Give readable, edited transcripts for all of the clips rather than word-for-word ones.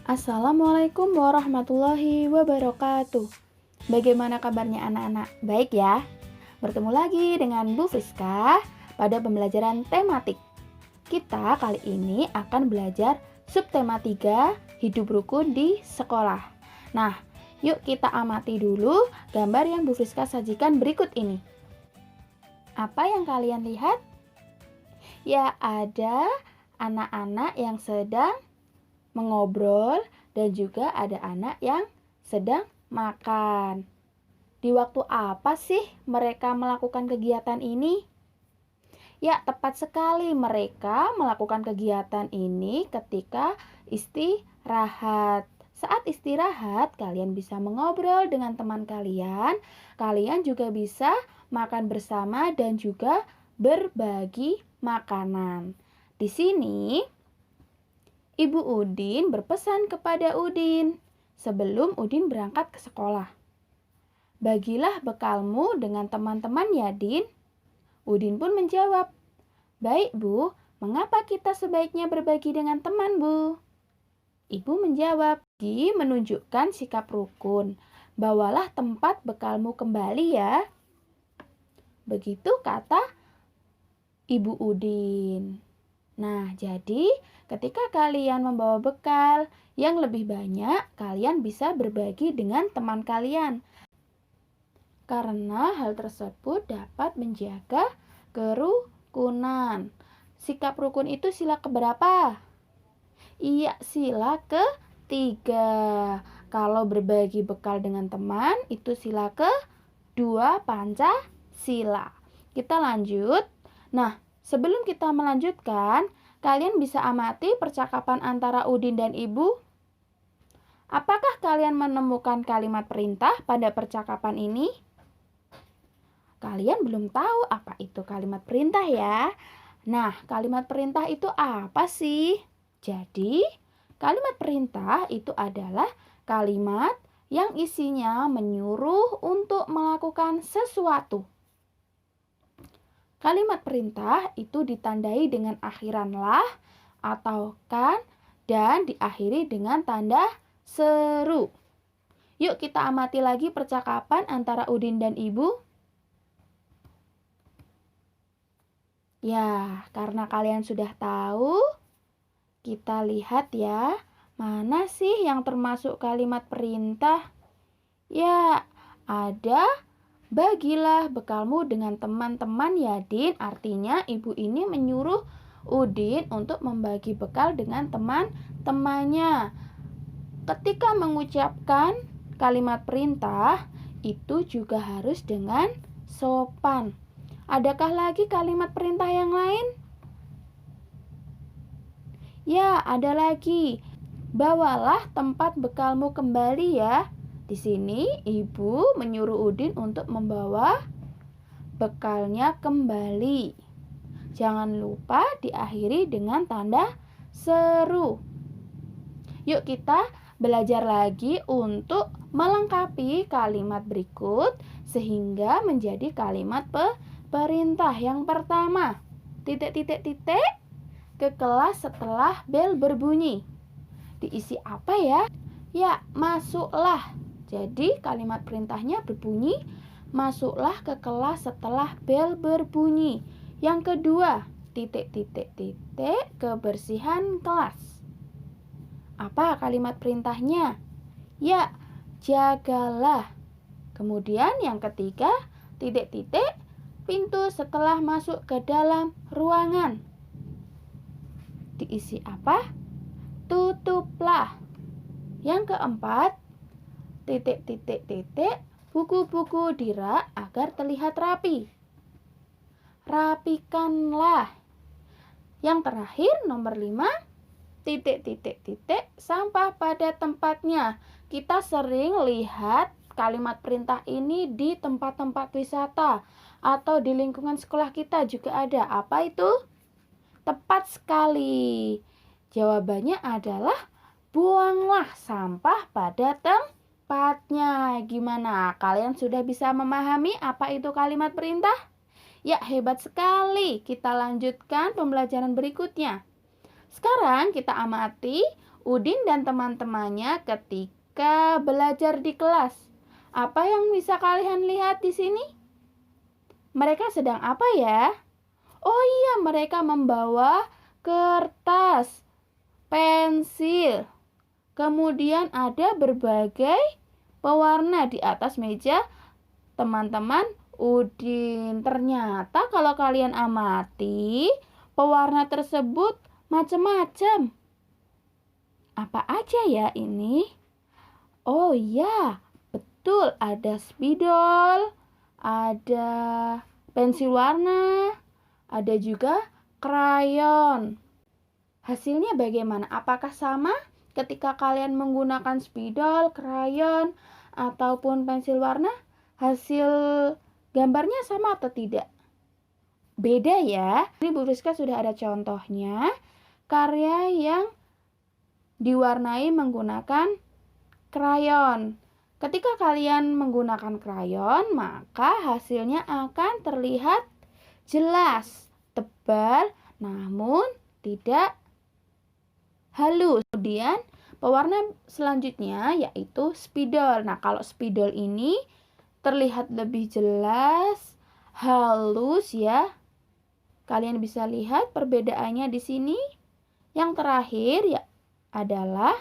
Assalamualaikum warahmatullahi wabarakatuh. Bagaimana kabarnya anak-anak? Baik ya? Bertemu lagi dengan Bu Friska pada pembelajaran tematik. Kita kali ini akan belajar subtema 3, hidup rukun di sekolah. Nah, yuk kita amati dulu gambar yang Bu Friska sajikan berikut ini. Apa yang kalian lihat? Ya, ada anak-anak yang sedang mengobrol dan juga ada anak yang sedang makan. Di waktu apa sih mereka melakukan kegiatan ini? Ya, tepat sekali, mereka melakukan kegiatan ini ketika istirahat. Saat istirahat, kalian bisa mengobrol dengan teman kalian. Kalian juga bisa makan bersama dan juga berbagi makanan. Di sini Ibu Udin berpesan kepada Udin sebelum Udin berangkat ke sekolah. Bagilah bekalmu dengan teman-teman ya, Din. Udin pun menjawab, baik Bu, mengapa kita sebaiknya berbagi dengan teman, Bu? Ibu menjawab, menunjukkan sikap rukun. Bawalah tempat bekalmu kembali ya. Begitu kata Ibu Udin. Nah, jadi ketika kalian membawa bekal yang lebih banyak, kalian bisa berbagi dengan teman kalian. Karena hal tersebut dapat menjaga kerukunan. Sikap rukun itu sila keberapa? Iya, sila ketiga. Kalau berbagi bekal dengan teman, itu sila kedua Pancasila. Kita lanjut. Nah, sebelum kita melanjutkan, kalian bisa amati percakapan antara Udin dan Ibu. Apakah kalian menemukan kalimat perintah pada percakapan ini? Kalian belum tahu apa itu kalimat perintah ya? Nah, kalimat perintah itu apa sih? Jadi, kalimat perintah itu adalah kalimat yang isinya menyuruh untuk melakukan sesuatu. Kalimat perintah itu ditandai dengan akhiran lah atau kan dan diakhiri dengan tanda seru. Yuk kita amati lagi percakapan antara Udin dan Ibu. Ya, karena kalian sudah tahu, kita lihat ya, mana sih yang termasuk kalimat perintah? Ya, ada bagilah bekalmu dengan teman-teman ya, Din. Artinya ibu ini menyuruh Udin untuk membagi bekal dengan teman-temannya. Ketika mengucapkan kalimat perintah, itu juga harus dengan sopan. Adakah lagi kalimat perintah yang lain? Ya, ada lagi. Bawalah tempat bekalmu kembali ya. Di sini ibu menyuruh Udin untuk membawa bekalnya kembali. Jangan lupa diakhiri dengan tanda seru. Yuk kita belajar lagi untuk melengkapi kalimat berikut sehingga menjadi kalimat perintah. Yang pertama, titik-titik-titik ke kelas setelah bel berbunyi. Diisi apa ya? Ya, masuklah. Jadi kalimat perintahnya berbunyi, masuklah ke kelas setelah bel berbunyi. Yang kedua, titik-titik-titik kebersihan kelas. Apa kalimat perintahnya? Ya, jagalah. Kemudian yang ketiga, titik-titik pintu setelah masuk ke dalam ruangan. Diisi apa? Tutuplah. Yang keempat, titik-titik-titik buku-buku di rak agar terlihat rapi. Rapikanlah. Yang terakhir, nomor 5, titik-titik-titik sampah pada tempatnya. Kita sering lihat kalimat perintah ini di tempat-tempat wisata atau di lingkungan sekolah kita juga ada. Apa itu? Tepat sekali. Jawabannya adalah buanglah sampah pada tempatnya. Gimana? Kalian sudah bisa memahami apa itu kalimat perintah? Ya, hebat sekali. Kita lanjutkan pembelajaran berikutnya. Sekarang kita amati Udin dan teman-temannya ketika belajar di kelas. Apa yang bisa kalian lihat di sini? Mereka sedang apa ya? Oh iya, mereka membawa kertas, pensil. Kemudian ada berbagai pewarna di atas meja teman-teman Udin. Ternyata kalau kalian amati, pewarna tersebut macam-macam. Apa aja ya ini? Oh iya, betul, ada spidol, ada pensil warna, ada juga krayon. Hasilnya bagaimana? Apakah sama ketika kalian menggunakan spidol, krayon, ataupun pensil warna? Hasil gambarnya sama atau tidak? Beda ya. Ini Bu Rizka sudah ada contohnya. Karya yang diwarnai menggunakan krayon. Ketika kalian menggunakan krayon, maka hasilnya akan terlihat jelas, tebal, namun tidak halus. Kemudian pewarna selanjutnya yaitu spidol. Nah, kalau spidol ini terlihat lebih jelas, halus ya. Kalian bisa lihat perbedaannya di sini. Yang terakhir ya adalah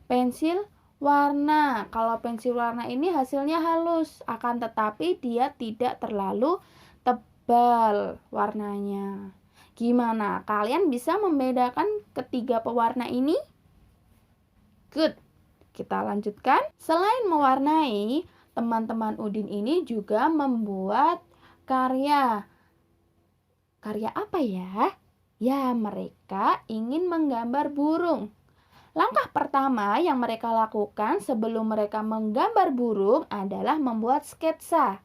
pensil warna. Kalau pensil warna ini hasilnya halus, akan tetapi dia tidak terlalu tebal warnanya. Gimana? Kalian bisa membedakan ketiga pewarna ini? Good. Kita lanjutkan. Selain mewarnai, teman-teman Udin ini juga membuat karya. Karya apa ya? Ya, mereka ingin menggambar burung. Langkah pertama yang mereka lakukan sebelum mereka menggambar burung adalah membuat sketsa.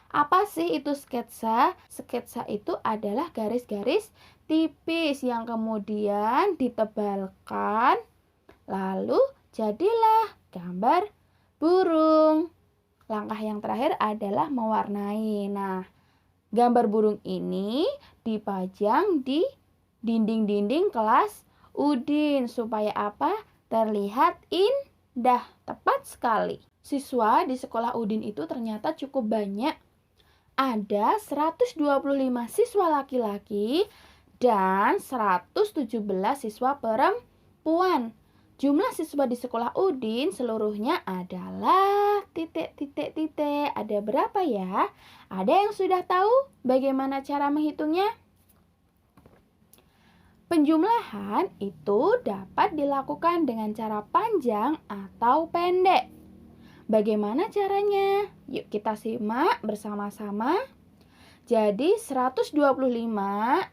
Apa sih itu sketsa? Sketsa itu adalah garis-garis tipis yang kemudian ditebalkan, lalu jadilah gambar burung. Langkah yang terakhir adalah mewarnai. Nah, gambar burung ini dipajang di dinding-dinding kelas Udin supaya apa? Terlihat indah. Tepat sekali. Siswa di sekolah Udin itu ternyata cukup banyak. Ada 125 siswa laki-laki dan 117 siswa perempuan. Jumlah siswa di sekolah Udin seluruhnya adalah titik-titik-titik. Ada berapa ya? Ada yang sudah tahu bagaimana cara menghitungnya? Penjumlahan itu dapat dilakukan dengan cara panjang atau pendek. Bagaimana caranya? Yuk kita simak bersama-sama. Jadi 125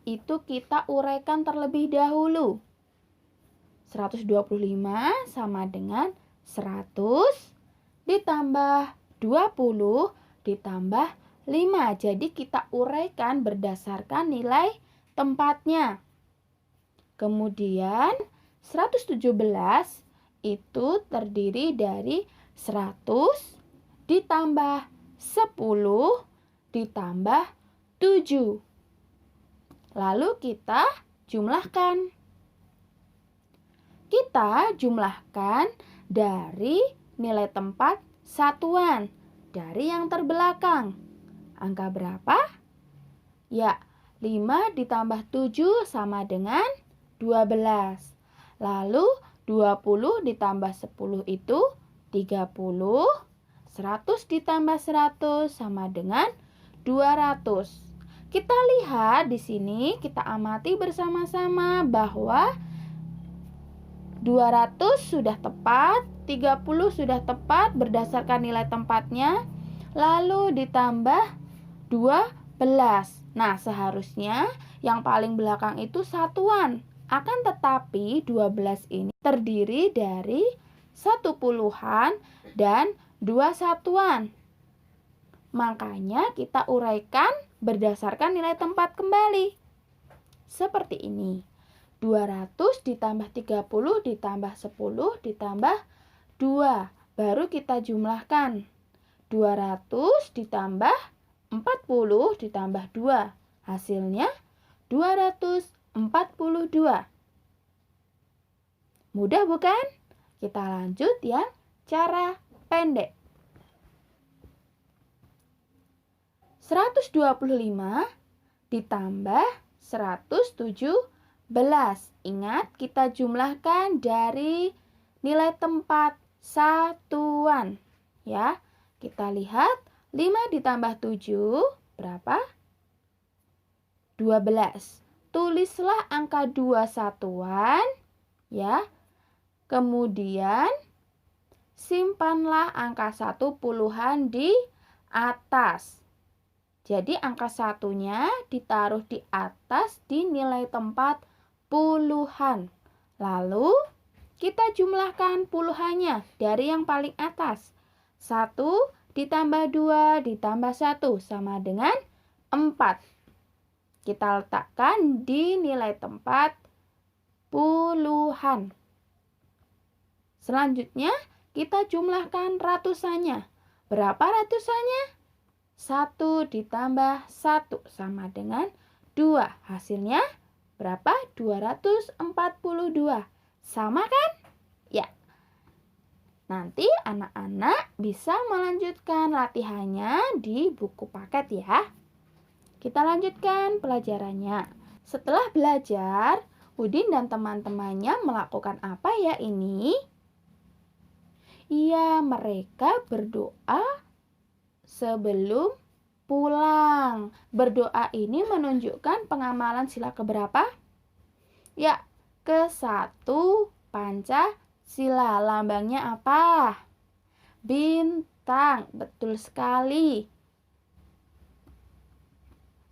itu kita uraikan terlebih dahulu. 125 sama dengan 100 ditambah 20 ditambah 5. Jadi kita uraikan berdasarkan nilai tempatnya. Kemudian 117 itu terdiri dari 100 ditambah 10 ditambah 7. Lalu kita jumlahkan. Kita jumlahkan dari nilai tempat satuan dari yang terbelakang. Angka berapa? Ya, 5 ditambah 7 sama dengan 12. Lalu 20 ditambah 10 itu 30. 100 ditambah 100 sama dengan 200. Kita lihat di sini, kita amati bersama-sama bahwa 200 sudah tepat, 30 sudah tepat berdasarkan nilai tempatnya, lalu ditambah 12. Nah, seharusnya yang paling belakang itu satuan. Akan tetapi 12 ini terdiri dari 1 puluhan dan 2 satuan. Makanya kita uraikan berdasarkan nilai tempat kembali. Seperti ini. 200 ditambah 30 ditambah 10 ditambah 2. Baru kita jumlahkan. 200 ditambah 40 ditambah 2. Hasilnya 242. Mudah bukan? Kita lanjut yang cara pendek. 125 ditambah 117. Ingat, kita jumlahkan dari nilai tempat satuan. Ya, kita lihat 5 ditambah 7 berapa? 12. Tulislah angka 2 satuan, ya. Kemudian simpanlah angka 1 puluhan di atas. Jadi angka satunya ditaruh di atas di nilai tempat puluhan. Lalu kita jumlahkan puluhannya dari yang paling atas. 1 ditambah 2 ditambah 1 sama dengan 4. Kita letakkan di nilai tempat puluhan. Selanjutnya kita jumlahkan ratusannya. Berapa ratusannya? 1 ditambah 1 sama dengan 2. Hasilnya berapa? 242. Sama kan? Ya. Nanti anak-anak bisa melanjutkan latihannya di buku paket ya. Kita lanjutkan pelajarannya. Setelah belajar, Udin dan teman-temannya melakukan apa ya ini? Iya, mereka berdoa sebelum pulang. Berdoa ini menunjukkan pengamalan sila keberapa? Ya, ke-1 Pancasila. Lambangnya apa? Bintang. Betul sekali.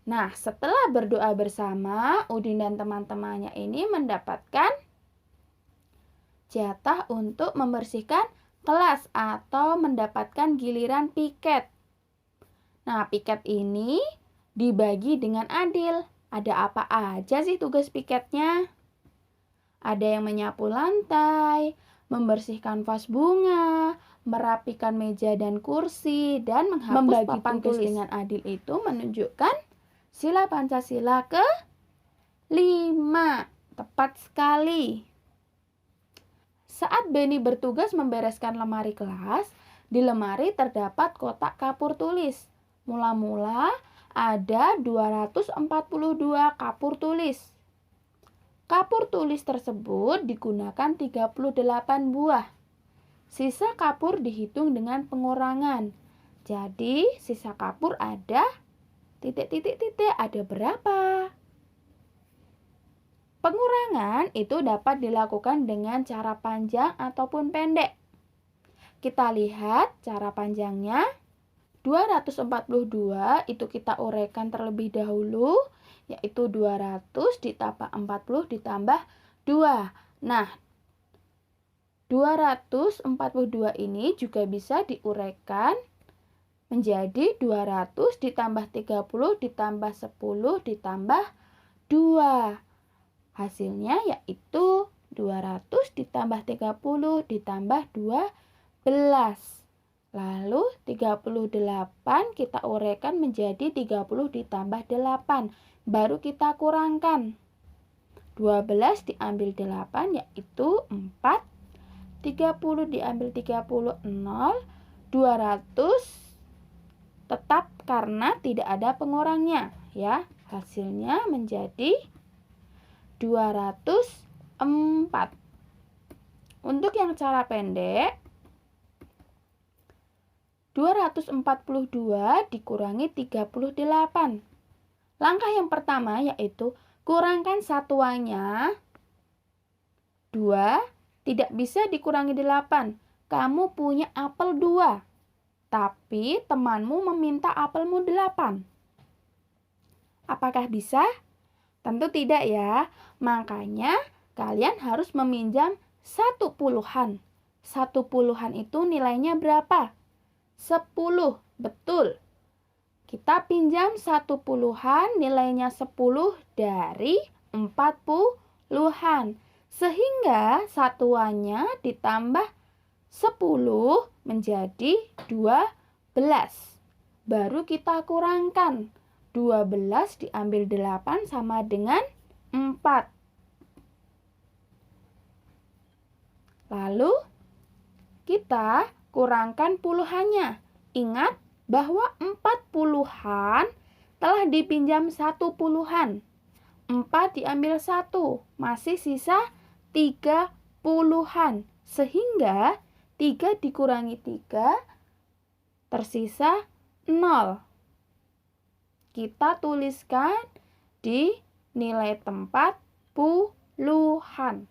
Nah, setelah berdoa bersama, Udin dan teman-temannya ini mendapatkan jatah untuk membersihkan kelas atau mendapatkan giliran piket. Nah, piket ini dibagi dengan adil. Ada apa aja sih tugas piketnya? Ada yang menyapu lantai, membersihkan vas bunga, merapikan meja dan kursi, dan menghapus papan tulis. Dengan adil itu menunjukkan sila Pancasila ke-5. Tepat sekali. Saat Beni bertugas membereskan lemari kelas, di lemari terdapat kotak kapur tulis. Mula-mula ada 242 kapur tulis. Kapur tulis tersebut digunakan 38 buah. Sisa kapur dihitung dengan pengurangan. Jadi, sisa kapur ada ada berapa? Pengurangan itu dapat dilakukan dengan cara panjang ataupun pendek. Kita lihat cara panjangnya. 242 itu kita uraikan terlebih dahulu, yaitu 200 ditambah 40 ditambah 2. Nah, 242 ini juga bisa diuraikan menjadi 200 ditambah 30 ditambah 10 ditambah 2. Hasilnya yaitu 200 ditambah 30 ditambah 12. Lalu 38 kita uraikan menjadi 30 ditambah 8. Baru kita kurangkan. 12 diambil 8 yaitu 4. 30 diambil 30 0. 200 tetap karena tidak ada pengurangnya ya. Hasilnya menjadi 204. Untuk yang cara pendek, 242 dikurangi 38. Langkah yang pertama yaitu kurangkan satuannya. 2 tidak bisa dikurangi 8. Kamu punya apel 2, tapi temanmu meminta apelmu 8. Apakah bisa? Tentu tidak ya. Makanya kalian harus meminjam 1 puluhan. 1 puluhan itu nilainya berapa? 10. Betul. Kita pinjam 1 puluhan, nilainya 10 dari 4 puluhan. Sehingga satuannya ditambah 10 menjadi 12. Baru kita kurangkan. 12 diambil 8 sama dengan 4. Lalu kita kurangkan puluhannya. Ingat bahwa 4 puluhan telah dipinjam 1 puluhan. 4 diambil 1, masih sisa 3 puluhan. Sehingga 3 dikurangi 3 tersisa 0. Kita tuliskan di nilai tempat puluhan.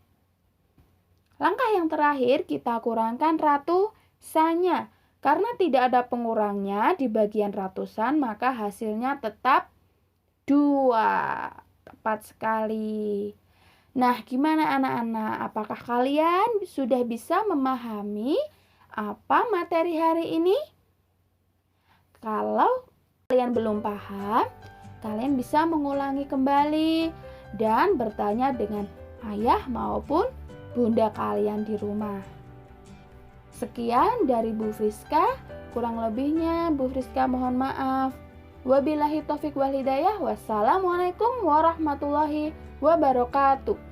Langkah yang terakhir, kita kurangkan ratusannya. Karena tidak ada pengurangnya di bagian ratusan, maka hasilnya tetap 2. Tepat sekali. Nah, gimana anak-anak? Apakah kalian sudah bisa memahami apa materi hari ini? Kalau kalian belum paham, kalian bisa mengulangi kembali dan bertanya dengan ayah maupun bunda kalian di rumah. Sekian dari Bu Friska, kurang lebihnya Bu Friska mohon maaf. Wabillahi taufik wal hidayah. Wassalamualaikum warahmatullahi wabarakatuh.